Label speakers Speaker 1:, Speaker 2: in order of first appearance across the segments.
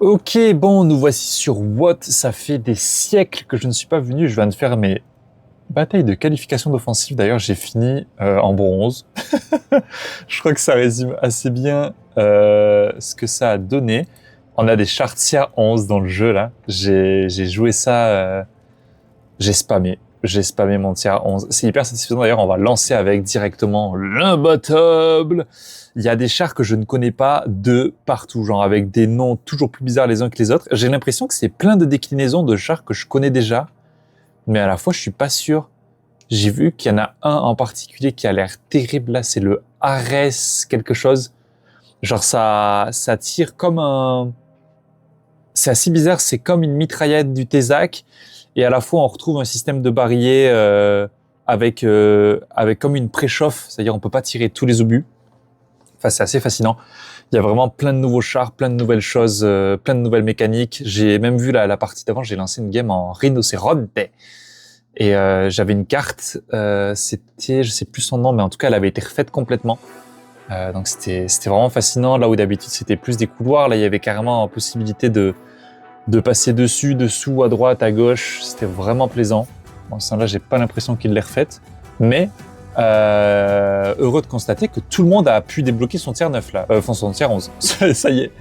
Speaker 1: Ok, bon, nous voici sur What. Ça fait des siècles que je ne suis pas venu. Je viens de faire mes batailles de qualification d'offensive. D'ailleurs, j'ai fini en bronze. Je crois que ça résume assez bien ce que ça a donné. On a des chars tier 11 dans le jeu, là. J'ai joué ça... j'ai spammé. J'ai spammé mon tier 11. C'est hyper satisfaisant. D'ailleurs, on va lancer avec directement l'imbattable. Il y a des chars que je ne connais pas de partout, genre avec des noms toujours plus bizarres les uns que les autres. J'ai l'impression que c'est plein de déclinaisons de chars que je connais déjà, mais à la fois, je suis pas sûr. J'ai vu qu'il y en a un en particulier qui a l'air terrible là, c'est le Ares quelque chose. Genre ça tire comme un... C'est assez bizarre, c'est comme une mitraillette du Tesac, et à la fois on retrouve un système de barillet avec comme une préchauffe, c'est-à-dire on peut pas tirer tous les obus. Enfin, c'est assez fascinant. Il y a vraiment plein de nouveaux chars, plein de nouvelles choses, plein de nouvelles mécaniques. J'ai même vu la partie d'avant, j'ai lancé une game en rhinocéronte. Et j'avais une carte, c'était, je sais plus son nom, mais en tout cas, elle avait été refaite complètement. Donc c'était vraiment fascinant. Là où d'habitude c'était plus des couloirs, là il y avait carrément la possibilité de passer dessus, dessous, à droite, à gauche. C'était vraiment plaisant. Bon, ça là, j'ai pas l'impression qu'il l'ait refaite, mais heureux de constater que tout le monde a pu débloquer son tier 9 là, enfin son tier 11. Ça y est.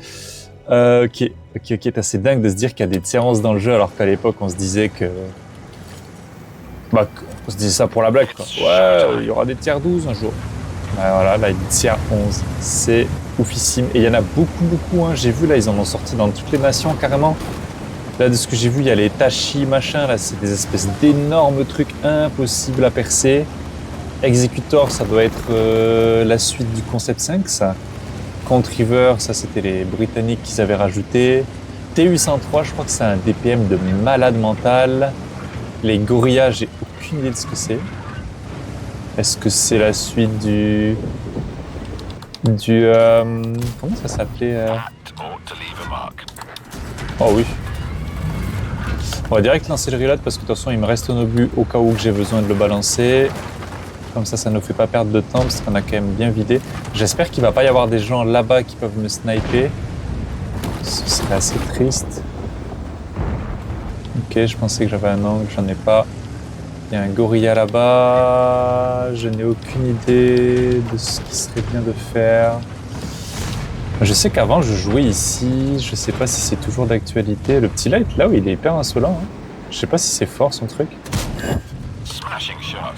Speaker 1: Ok, c'est assez dingue de se dire qu'il y a des tier 11 dans le jeu alors qu'à l'époque on se disait que... Bah, on se disait ça pour la blague quoi. Ouais, il y aura des tier 12 un jour. Bah, voilà, là il dit tier 11. C'est oufissime. Et il y en a beaucoup, hein. J'ai vu là, ils en ont sorti dans toutes les nations carrément. Là, de ce que j'ai vu, il y a les Tachi machin, là, c'est des espèces d'énormes trucs impossibles à percer. Executor, ça doit être la suite du Concept 5, ça. Contriver, ça c'était les Britanniques qu'ils avaient rajouté. TU-103, je crois que c'est un DPM de malade mental. Les Gorillas, j'ai aucune idée de ce que c'est. Est-ce que c'est la suite du comment ça s'appelait Oh oui. On va direct lancer le reload parce que de toute façon il me reste un obus au cas où que j'ai besoin de le balancer. Comme ça ne nous fait pas perdre de temps parce qu'on a quand même bien vidé. J'espère qu'il va pas y avoir des gens là-bas qui peuvent me sniper. Ce serait assez triste. Ok, je pensais que j'avais un angle, j'en ai pas. Il y a un gorilla là-bas. Je n'ai aucune idée de ce qui serait bien de faire. Je sais qu'avant je jouais ici, je sais pas si c'est toujours d'actualité. Le petit light là, il est hyper insolent. Hein. Je sais pas si c'est fort son truc.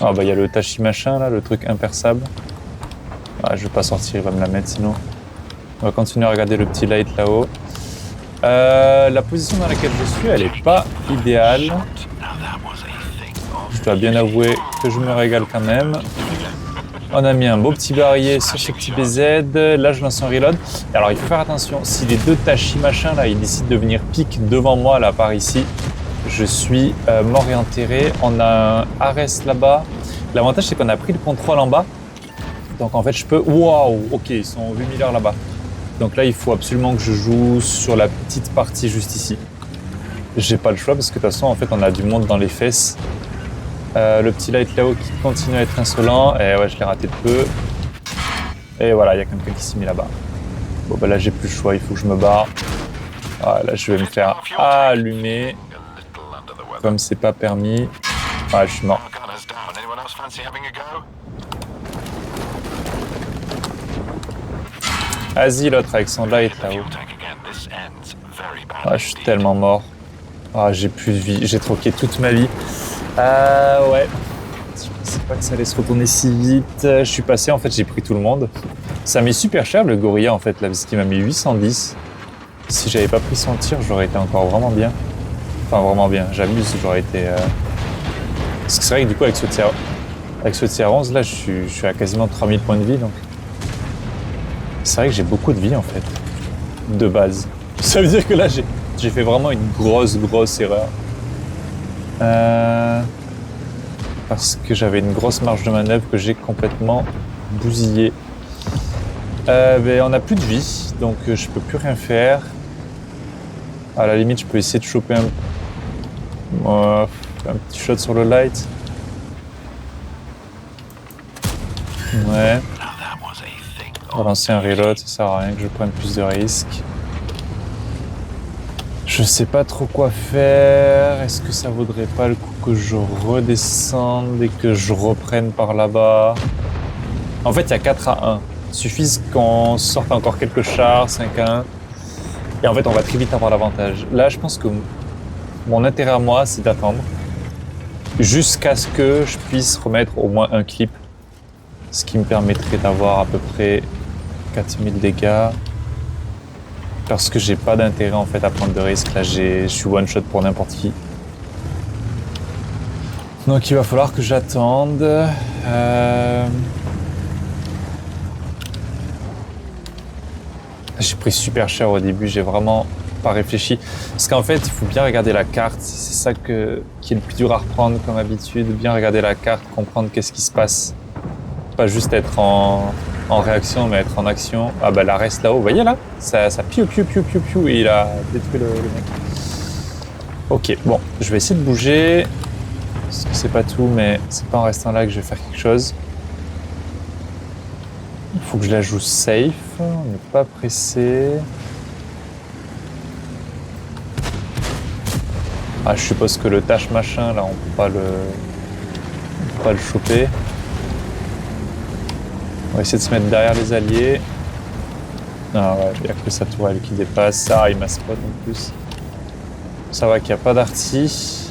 Speaker 1: Ah bah il y a le Tachi machin là, le truc imperçable. Ah, je vais pas sortir, il va me la mettre sinon. On va continuer à regarder le petit light là-haut. La position dans laquelle je suis, elle est pas idéale. Je dois bien avouer que je me régale quand même. On a mis un beau petit barillet sur ce petit BZ. Là, je lance un reload. Et alors, il faut faire attention. Si les deux Tachi machin là, ils décident de venir pique devant moi là par ici, je suis mort et enterré. On a un Ares là-bas. L'avantage, c'est qu'on a pris le contrôle en bas. Donc, en fait, je peux... Waouh! Ok, ils sont 8000 heures là-bas. Donc là, il faut absolument que je joue sur la petite partie juste ici. J'ai pas le choix parce que de toute façon, en fait, on a du monde dans les fesses. Le petit light là-haut qui continue à être insolent. Et ouais, je l'ai raté de peu. Et voilà, il y a quelqu'un qui s'est mis là-bas. Bon, bah là, j'ai plus le choix. Il faut que je me barre. Ah, là, je vais me faire allumer. Comme c'est pas permis. Ah, je suis mort. Vas-y, l'autre avec son light là-haut. Ah, je suis tellement mort. Ah, j'ai plus de vie. J'ai troqué toute ma vie. Ouais. Je pensais pas que ça allait se retourner si vite. Je suis passé, en fait, j'ai pris tout le monde. Ça m'est super cher le gorilla, en fait, là, parce qu'il m'a mis 810. Si j'avais pas pris son tir, j'aurais été encore vraiment bien. Enfin, vraiment bien. J'abuse, j'aurais été... Parce que c'est vrai que du coup, avec ce tier 11, là, je suis à quasiment 3000 points de vie, donc... C'est vrai que j'ai beaucoup de vie, en fait. De base. Ça veut dire que là, j'ai fait vraiment une grosse erreur. Parce que j'avais une grosse marge de manœuvre que j'ai complètement bousillée. Ben, on n'a plus de vie, donc je peux plus rien faire. À la limite, je peux essayer de choper un petit shot sur le light. Ouais. On va lancer un reload, ça sert à rien que je prenne plus de risques. Je sais pas trop quoi faire. Est-ce que ça vaudrait pas le coup que je redescende et que je reprenne par là-bas? En fait, il y a 4 à 1. Il suffit qu'on sorte encore quelques chars, 5 à 1. Et en fait, on va très vite avoir l'avantage. Là, je pense que mon intérêt à moi, c'est d'attendre jusqu'à ce que je puisse remettre au moins un clip. Ce qui me permettrait d'avoir à peu près 4000 dégâts. Parce que j'ai pas d'intérêt en fait à prendre de risques. Là, je suis one shot pour n'importe qui. Donc il va falloir que j'attende. J'ai pris super cher au début, j'ai vraiment pas réfléchi. Parce qu'en fait, il faut bien regarder la carte. C'est ça qui est le plus dur à reprendre comme habitude. Bien regarder la carte, comprendre qu'est-ce qui se passe. Pas juste être en réaction, mais être en action. Ah bah la reste là-haut, vous voyez là, ça piou et il a détruit le mec. Ok, bon, je vais essayer de bouger. Parce que c'est pas tout, mais c'est pas en restant là que je vais faire quelque chose. Il faut que je la joue safe, on n'est pas pressé. Ah, je suppose que le tâche machin, là, on peut pas le choper. On va essayer de se mettre derrière les alliés. Ah ouais, il n'y a que sa tourelle qui dépasse. Ah, il m'a spot en plus. Ça va qu'il n'y a pas d'arty.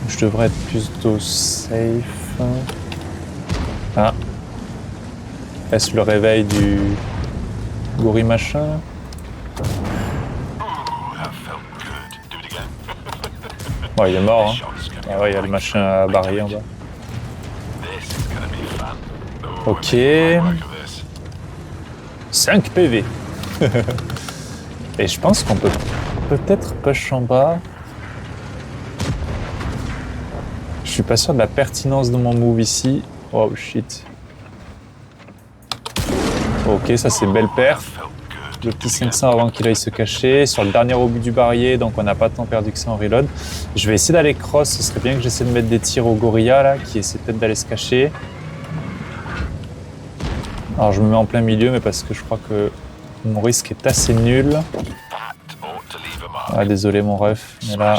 Speaker 1: Je devrais être plutôt safe. Ah. Est-ce le réveil du gorille machin? Bon, il est mort. Hein. Ah ouais, il y a le machin à barrer en bas. Ok. 5 PV. Et je pense qu'on peut peut-être push en bas. Je suis pas sûr de la pertinence de mon move ici. Oh shit. Ok, ça c'est belle perf. Le petit 500 avant qu'il aille se cacher. Sur le dernier obus du barillet, donc on n'a pas tant perdu que ça en reload. Je vais essayer d'aller cross. Ce serait bien que j'essaie de mettre des tirs au gorilla là, qui essaie peut-être d'aller se cacher. Alors je me mets en plein milieu, mais parce que je crois que mon risque est assez nul. Ah, désolé mon ref, mais là,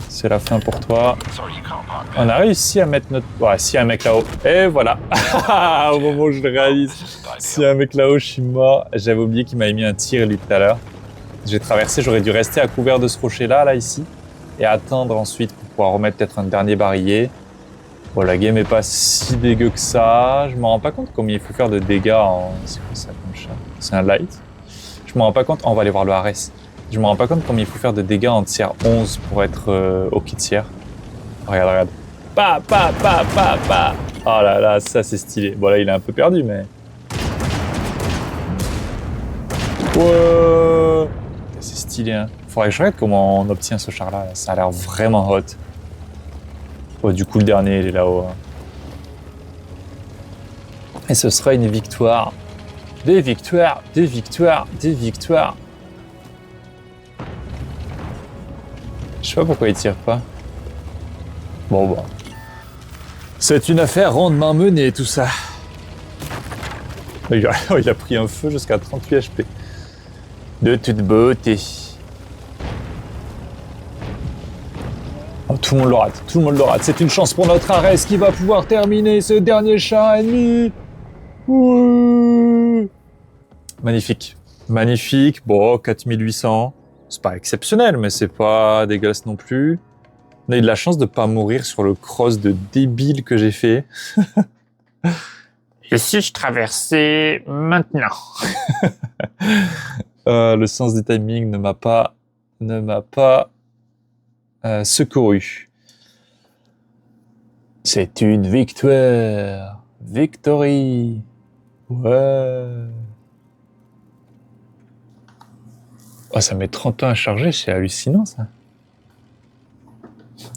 Speaker 1: c'est la fin pour toi. On a réussi à mettre notre... Ouais, s'il y a un mec là-haut. Et voilà. Au moment où je le réalise. S'il y a un mec là-haut, je suis mort. J'avais oublié qu'il m'avait mis un tir, lui, tout à l'heure. J'ai traversé, j'aurais dû rester à couvert de ce rocher-là, là, ici. Et attendre ensuite pour pouvoir remettre peut-être un dernier barillet. Bon, la game est pas si dégueu que ça. Je me rends pas compte combien il faut faire de dégâts en... C'est quoi ça comme chat? C'est un light. Je me rends pas compte... Oh, on va aller voir le Ares. Je me rends pas compte combien il faut faire de dégâts en tiers 11 pour être OK tiers. Regarde, regarde. Pa. Oh là là, ça c'est stylé. Bon là, il est un peu perdu, mais... Ouais. C'est stylé, hein. Faudrait que je regarde comment on obtient ce char-là. Ça a l'air vraiment hot. Oh, du coup, le dernier, il est là-haut. Et ce sera une victoire. Des victoires. Je sais pas pourquoi il tire pas. Bon. C'est une affaire rondement menée, tout ça. Il a pris un feu jusqu'à 38 HP. De toute beauté. Oh, tout le monde le rate. C'est une chance pour notre Ares qui va pouvoir terminer ce dernier chat ennemi. Ouais. Magnifique. Bon, 4800. C'est pas exceptionnel, mais c'est pas dégueulasse non plus. On a eu de la chance de pas mourir sur le cross de débile que j'ai fait. Et si je traversais maintenant? Le sens du timing ne m'a pas secouru. C'est une victoire. Victory. Ouais. Oh, ça met 30 ans à charger, c'est hallucinant ça.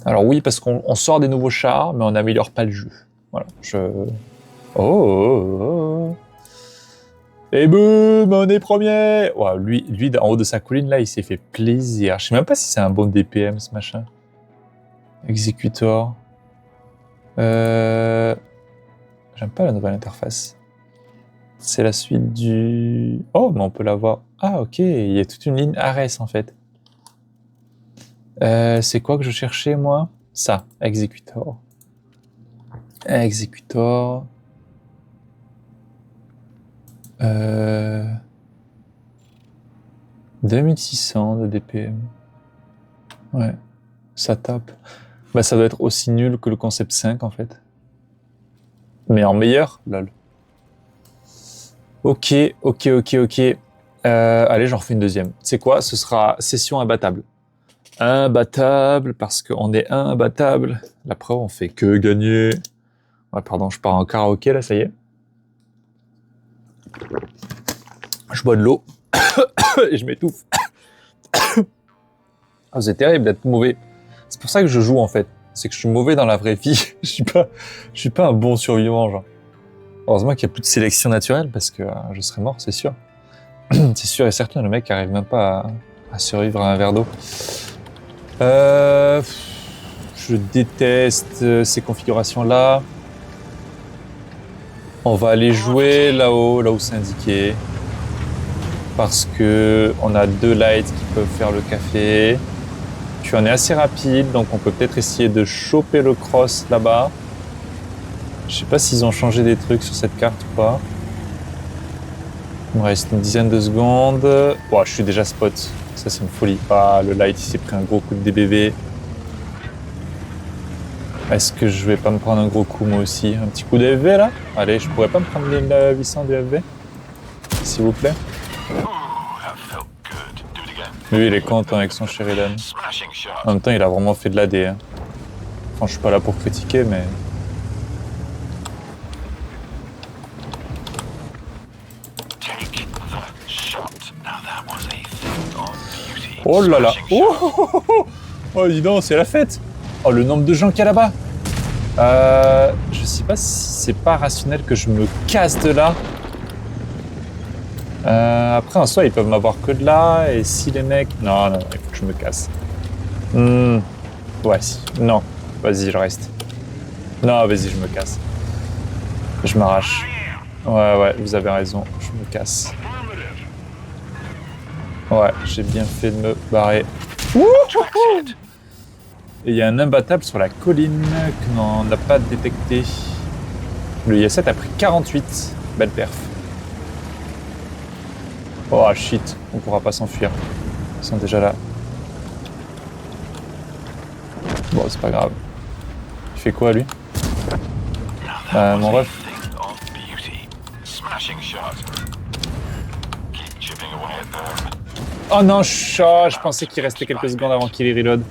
Speaker 1: Alors oui, parce qu'on sort des nouveaux chars, mais on n'améliore pas le jeu. Voilà, Oh. Et boum, on est premier. Wow, lui, en haut de sa colline, là, il s'est fait plaisir. Je sais même pas si c'est un bon DPM, ce machin. Executor. J'aime pas la nouvelle interface. C'est la suite du... Oh, mais on peut la voir. Ah, ok, il y a toute une ligne Ares, en fait. C'est quoi que je cherchais, moi? Ça, Executor. Executor... 2600 de DPM. Ouais, ça tape. Bah, ça doit être aussi nul que le concept 5, en fait. Mais en meilleur, lol. Ok. Allez, j'en refais une deuxième. C'est quoi? Ce sera session imbattable. Imbattable, parce qu'on est imbattable. La preuve, on fait que gagner. Ouais, pardon, je pars en karaoké, là, ça y est. Je bois de l'eau. Et je m'étouffe. Ah, c'est terrible d'être mauvais. C'est pour ça que je joue, en fait. C'est que je suis mauvais dans la vraie vie. Je suis pas un bon survivant, genre. Heureusement qu'il n'y a plus de sélection naturelle, parce que je serais mort, c'est sûr. C'est sûr et certain, le mec arrive même pas à survivre à un verre d'eau. Je déteste ces configurations-là. On va aller jouer là-haut, là où c'est indiqué. Parce que on a 2 lights qui peuvent faire le café. Tu en es assez rapide, donc on peut peut-être essayer de choper le cross là-bas. Je sais pas s'ils ont changé des trucs sur cette carte ou pas. Il me reste une dizaine de secondes. Oh, je suis déjà spot. Ça, c'est une folie. Ah, le light, il s'est pris un gros coup de DBV. Est-ce que je vais pas me prendre un gros coup, moi aussi? Un petit coup de FV, là? Allez, je pourrais pas me prendre les 800 de FV? S'il vous plaît. Lui, il est content avec son Sheridan. En même temps, il a vraiment fait de l'AD. Hein. Enfin, je suis pas là pour critiquer, mais... Oh là là! Oh, dis donc, c'est la fête! Oh, le nombre de gens qu'il y a là-bas! Je sais pas si c'est pas rationnel que je me casse de là. Après, en soi, ils peuvent m'avoir que de là, et si les mecs... Non, il faut que je me casse. Ouais, si. Non, vas-y, je reste. Non, vas-y, je me casse. Je m'arrache. Ouais, vous avez raison, je me casse. Ouais, j'ai bien fait de me barrer. Et il y a un imbattable sur la colline qu'on n'a pas détecté. Le IS-7 a pris 48. Belle perf. Oh shit, on pourra pas s'enfuir. Ils sont déjà là. Bon, c'est pas grave. Il fait quoi, lui? Mon ref. Oh non, je pensais qu'il restait quelques secondes avant qu'il y reload.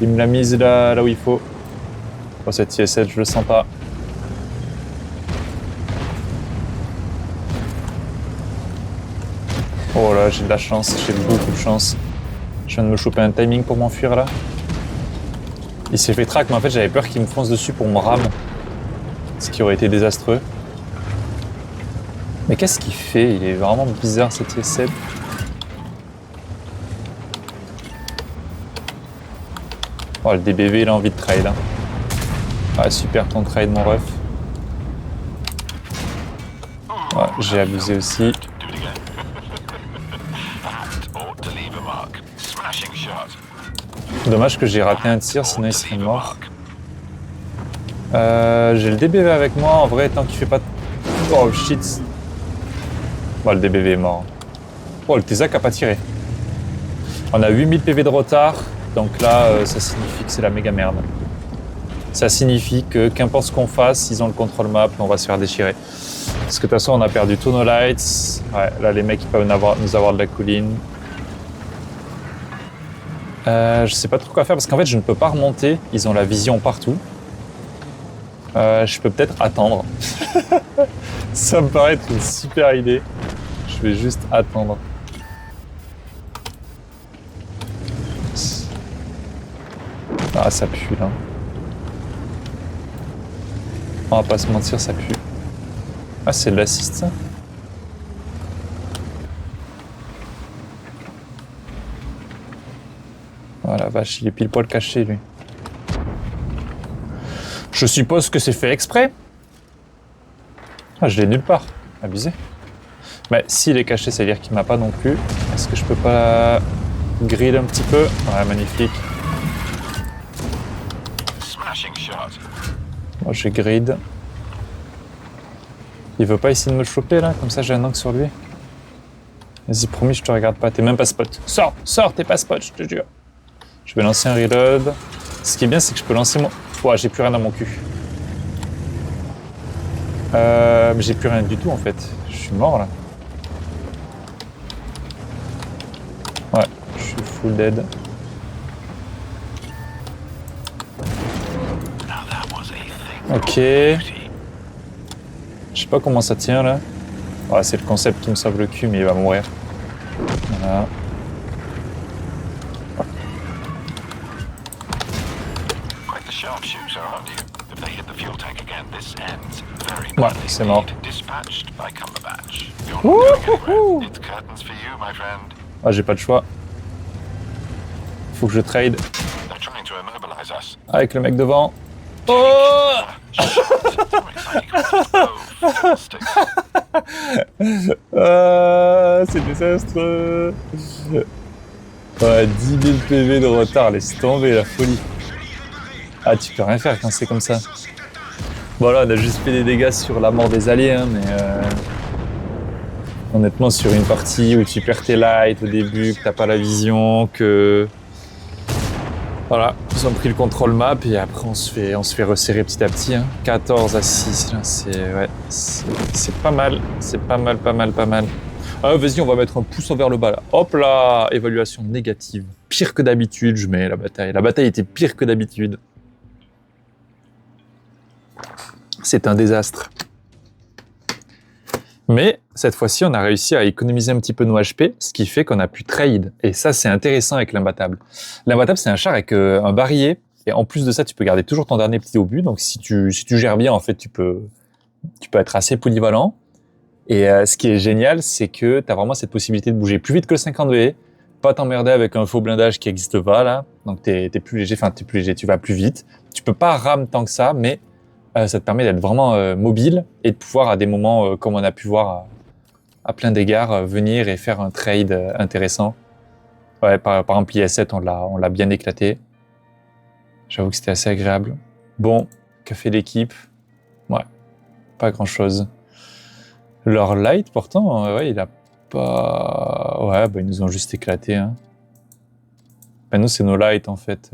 Speaker 1: Il me l'a mise là où il faut. Oh, cette IS-7, je le sens pas. Oh là, j'ai de la chance, j'ai beaucoup de chance. Je viens de me choper un timing pour m'enfuir là. Il s'est fait track, mais en fait j'avais peur qu'il me fonce dessus pour me rame. Ce qui aurait été désastreux. Mais qu'est-ce qu'il fait? Il est vraiment bizarre cet IS-7. Oh, le DBV, il a envie de trade. Hein. Ah, super ton trade, mon ref. Ouais, j'ai abusé aussi. Dommage que j'ai raté un tir, sinon il serait mort. J'ai le DBV avec moi, en vrai, tant qu'il fait pas... Oh shit. Bon, le DBV est mort. Oh, le Tezak a pas tiré. On a 8000 PV de retard, donc là, ça signifie que c'est la méga merde. Ça signifie que qu'importe ce qu'on fasse, ils ont le contrôle map et on va se faire déchirer. Parce que de toute façon, on a perdu tous nos lights. Ouais, là, les mecs, ils peuvent nous avoir de la colline. Je sais pas trop quoi faire parce qu'en fait, je ne peux pas remonter. Ils ont la vision partout. Je peux peut-être attendre. Ça me paraît être une super idée. Je vais juste attendre. Ah, ça pue là. On va pas se mentir, ça pue. Ah, c'est de l'assist ça? Oh la vache, il est pile poil caché lui. Je suppose que c'est fait exprès. Ah, je l'ai nulle part. Abusé. Mais s'il est caché, ça veut dire qu'il m'a pas non plus. Est-ce que je peux pas grid un petit peu? Ouais, magnifique. Moi, je grid. Il veut pas essayer de me choper là? Comme ça, j'ai un angle sur lui. Vas-y, promis, je te regarde pas. T'es même pas spot. Sors, t'es pas spot, je te jure. Je vais lancer un reload. Ce qui est bien, c'est que je peux lancer mon... Ouah, j'ai plus rien dans mon cul. Mais j'ai plus rien du tout en fait. Je suis mort là. Ouais, je suis full dead. Ok. Je sais pas comment ça tient là. Ouais, c'est le concept qui me sauve le cul, mais il va mourir. Voilà. Ouais, c'est mort. Ah, j'ai pas de choix. Faut que je trade. Avec le mec devant. Oh! Ah, c'est désastreux. Ouais, 10 000 PV de retard, laisse tomber la folie. Ah, tu peux rien faire quand c'est comme ça. Bon là, on a juste fait des dégâts sur la mort des alliés, hein, mais honnêtement, sur une partie où tu perds tes lights au début, que t'as pas la vision, que... Voilà, ils ont pris le contrôle map et après on se fait resserrer petit à petit. Hein. 14 à 6, là, c'est pas mal. C'est pas mal. Ah, vas-y, on va mettre un pouce vers le bas là. Hop là, évaluation négative. Pire que d'habitude, je mets la bataille. La bataille était pire que d'habitude. C'est un désastre. Mais cette fois-ci, on a réussi à économiser un petit peu nos HP, ce qui fait qu'on a pu trade. Et ça, c'est intéressant avec l'imbattable. L'imbattable, c'est un char avec un barillet. Et en plus de ça, tu peux garder toujours ton dernier petit obus. Donc, si tu gères bien, en fait, tu peux être assez polyvalent. Et ce qui est génial, c'est que tu as vraiment cette possibilité de bouger plus vite que le 50V, pas t'emmerder avec un faux blindage qui n'existe pas, là. Donc, t'es plus léger, tu vas plus vite. Tu peux pas ram tant que ça, mais ça te permet d'être vraiment mobile et de pouvoir, à des moments, comme on a pu voir à plein d'égards, venir et faire un trade intéressant. Ouais, par exemple, IS-7, on l'a bien éclaté. J'avoue que c'était assez agréable. Bon, qu'a fait l'équipe? Ouais, pas grand-chose. Leur light, pourtant, ouais, il a pas... Ouais, bah, ils nous ont juste éclaté. Hein. Bah, nous, c'est nos lights, en fait.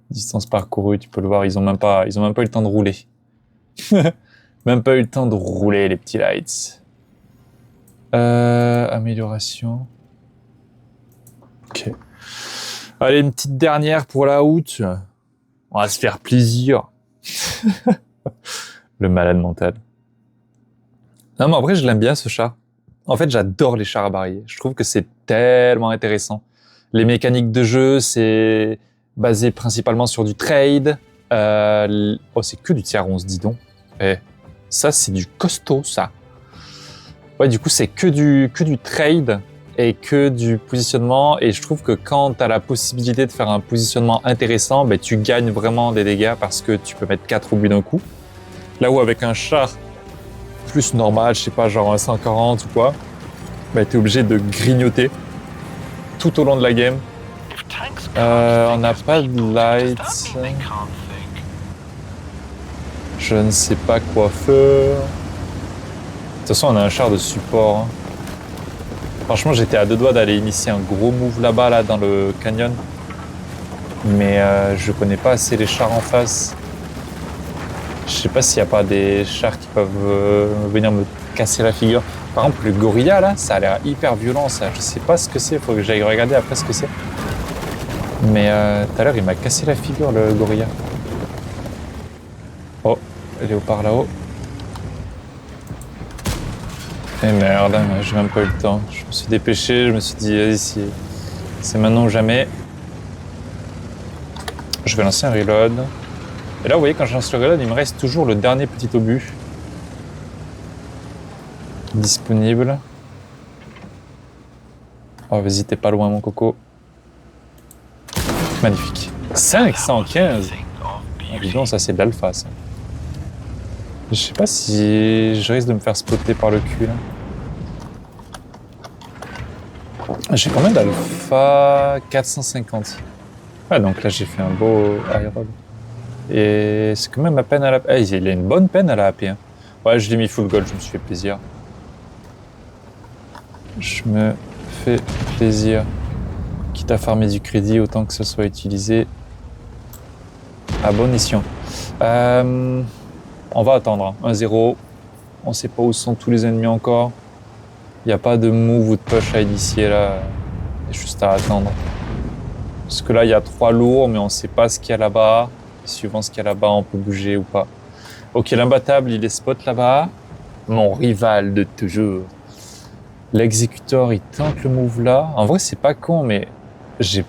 Speaker 1: Distance parcourue, tu peux le voir, ils ont même pas eu le temps de rouler. Même pas eu le temps de rouler, les petits lights. Amélioration. Ok. Allez, une petite dernière pour la out. On va se faire plaisir. Le malade mental. Non, mais en vrai, je l'aime bien, ce char. En fait, j'adore les chars à barillet. Je trouve que c'est tellement intéressant. Les mécaniques de jeu, c'est basé principalement sur du trade. Oh, c'est que du tiers 11, dis donc. Eh, ça, c'est du costaud, ça. Ouais, du coup, c'est que du trade et que du positionnement. Et je trouve que quand tu as la possibilité de faire un positionnement intéressant, ben, tu gagnes vraiment des dégâts parce que tu peux mettre 4 au but d'un coup. Là où avec un char plus normal, je sais pas, genre un 140 ou quoi, ben, tu es obligé de grignoter tout au long de la game. On n'a pas de lights. Je ne sais pas quoi faire. De toute façon, on a un char de support. Hein. Franchement, j'étais à deux doigts d'aller initier un gros move là-bas, là, dans le canyon. Mais je connais pas assez les chars en face. Je sais pas s'il n'y a pas des chars qui peuvent venir me casser la figure. Par exemple, le gorilla, là, ça a l'air hyper violent, ça. Je sais pas ce que c'est, il faut que j'aille regarder après ce que c'est. Mais tout à l'heure, il m'a cassé la figure, le gorilla. Oh, léopard là-haut. Et merde, j'ai même pas eu le temps. Je me suis dépêché, je me suis dit, vas-y, c'est maintenant ou jamais. Je vais lancer un reload. Et là, vous voyez, quand je lance le reload, il me reste toujours le dernier petit obus disponible. Oh, vas-y, t'es pas loin, mon coco. Magnifique. 515. Ah, dis donc, ça, c'est de l'alpha, ça. Je sais pas si je risque de me faire spotter par le cul là. J'ai combien d'alpha? 450. Ah donc là j'ai fait un beau aérobe. Et c'est quand même ma peine à la... Ah, il a une bonne peine à la AP. Hein. Ouais, je l'ai mis full gold, je me suis fait plaisir. Je me fais plaisir. Quitte à farmer du crédit, autant que ça soit utilisé à bon escient. On va attendre, hein. 1-0. On sait pas où sont tous les ennemis encore. Il n'y a pas de move ou de push à initier là. Il y a juste à attendre. Parce que là, il y a 3 lourds, mais on sait pas ce qu'il y a là-bas. Suivant ce qu'il y a là-bas, on peut bouger ou pas. Ok, l'imbattable, il est spot là-bas. Mon rival de toujours. L'exécuteur, il tente le move là. En vrai, c'est pas con, mais je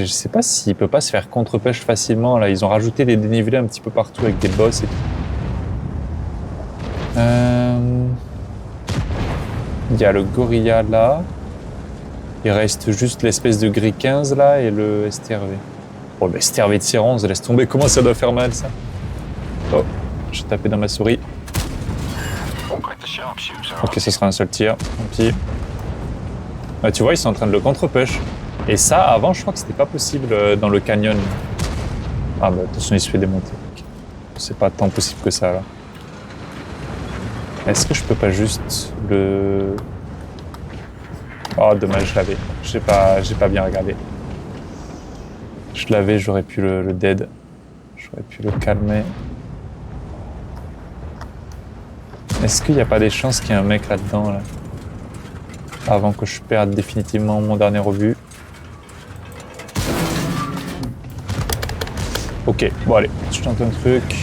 Speaker 1: sais pas s'il peut pas se faire contre-push facilement. Là, ils ont rajouté des dénivelés un petit peu partout avec des boss et tout. Il y a le gorilla là. Il reste juste l'espèce de gris 15 là et le STRV. Oh, le STRV de tier 11, laisse tomber. Comment ça doit faire mal ça? Oh, j'ai tapé dans ma souris. Ok, ce sera un seul tir. Tant pis. Ah, tu vois, ils sont en train de le contre-push. Et ça, avant, je crois que c'était pas possible dans le canyon. Ah bah, attention, il se fait démonter. C'est pas tant possible que ça là. Est-ce que je peux pas juste le... Oh, dommage, je l'avais. J'ai pas bien regardé. Je l'avais, j'aurais pu le dead. J'aurais pu le calmer. Est-ce qu'il n'y a pas des chances qu'il y ait un mec là-dedans, là? Avant que je perde définitivement mon dernier obus. Ok, bon allez, je tente un truc.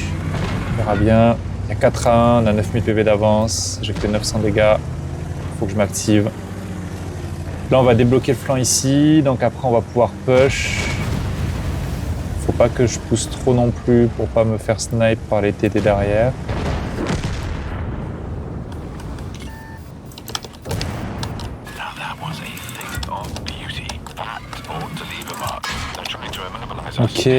Speaker 1: On verra bien. Il y a 4 à 1, on a 9000 PV d'avance. J'ai fait 900 dégâts. Faut que je m'active. Là, on va débloquer le flanc ici. Donc après, on va pouvoir push. Faut pas que je pousse trop non plus pour pas me faire snipe par les TT derrière. Ok.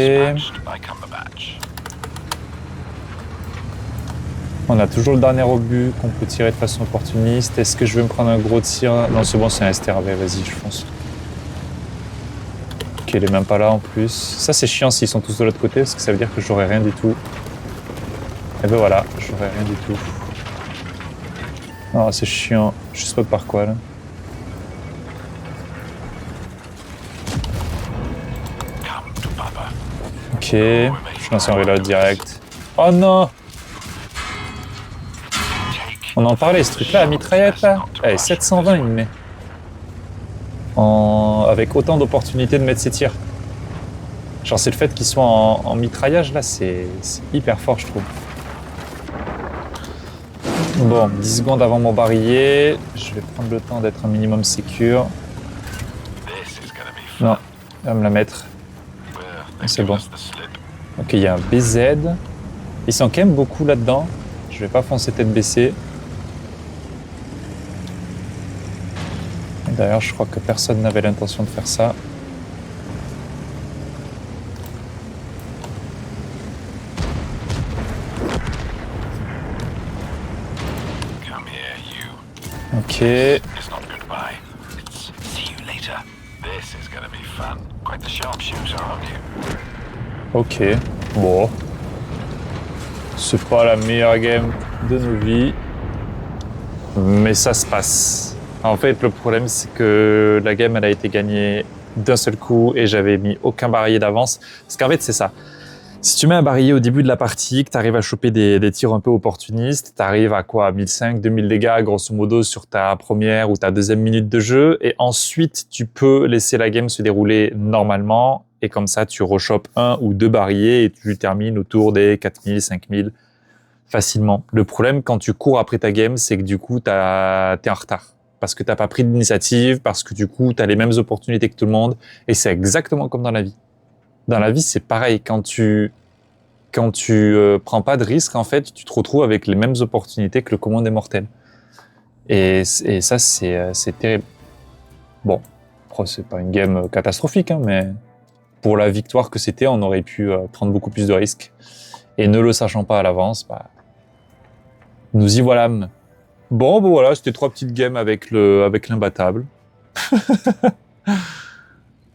Speaker 1: On a toujours le dernier obus qu'on peut tirer de façon opportuniste. Est-ce que je vais me prendre un gros tir? Non, c'est bon, c'est un STRV, vas-y, je fonce. Ok, il est même pas là en plus. Ça, c'est chiant s'ils sont tous de l'autre côté, parce que ça veut dire que j'aurai rien du tout. Et ben voilà, j'aurai rien du tout. Oh, c'est chiant. Je spot par quoi, là? Ok, je lance un reload direct. Oh non! On en parlait, ce truc-là, la mitraillette, là. Allez, 720, il me met. Avec autant d'opportunités de mettre ses tirs. Genre, c'est le fait qu'il soit en mitraillage, là, c'est hyper fort, je trouve. Bon, 10 secondes avant mon barillet. Je vais prendre le temps d'être un minimum sécure. Non, il va me la mettre. C'est bon. Ok, il y a un BZ. Ils sont quand même beaucoup là-dedans. Je vais pas foncer tête baissée. D'ailleurs, je crois que personne n'avait l'intention de faire ça. Ok. Ok. Bon. C'est pas la meilleure game de nos vies. Mais ça se passe. En fait, le problème, c'est que la game, elle a été gagnée d'un seul coup et j'avais mis aucun barillet d'avance. Parce qu'en fait, c'est ça. Si tu mets un barillet au début de la partie, que tu arrives à choper des tirs un peu opportunistes, tu arrives à quoi, 1500, 2000 dégâts grosso modo sur ta première ou ta deuxième minute de jeu, et ensuite tu peux laisser la game se dérouler normalement, et comme ça tu rechopes 1 ou 2 barillets et tu termines autour des 4000, 5000 facilement. Le problème quand tu cours après ta game, c'est que du coup t'es en retard. Parce que t'as pas pris d'initiative, parce que du coup t'as les mêmes opportunités que tout le monde, et c'est exactement comme dans la vie. Dans la vie, c'est pareil. Quand tu prends pas de risque, en fait, tu te retrouves avec les mêmes opportunités que le commun des mortels. Et ça, c'est terrible. Bon, après, c'est pas une game catastrophique, hein, mais pour la victoire que c'était, on aurait pu prendre beaucoup plus de risques. Et ne le sachant pas à l'avance, bah, Nous y voilà. Bon, ben voilà, c'était 3 petites games avec l'imbattable.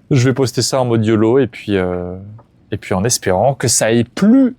Speaker 1: Je vais poster ça en mode YOLO et puis en espérant que ça ait plu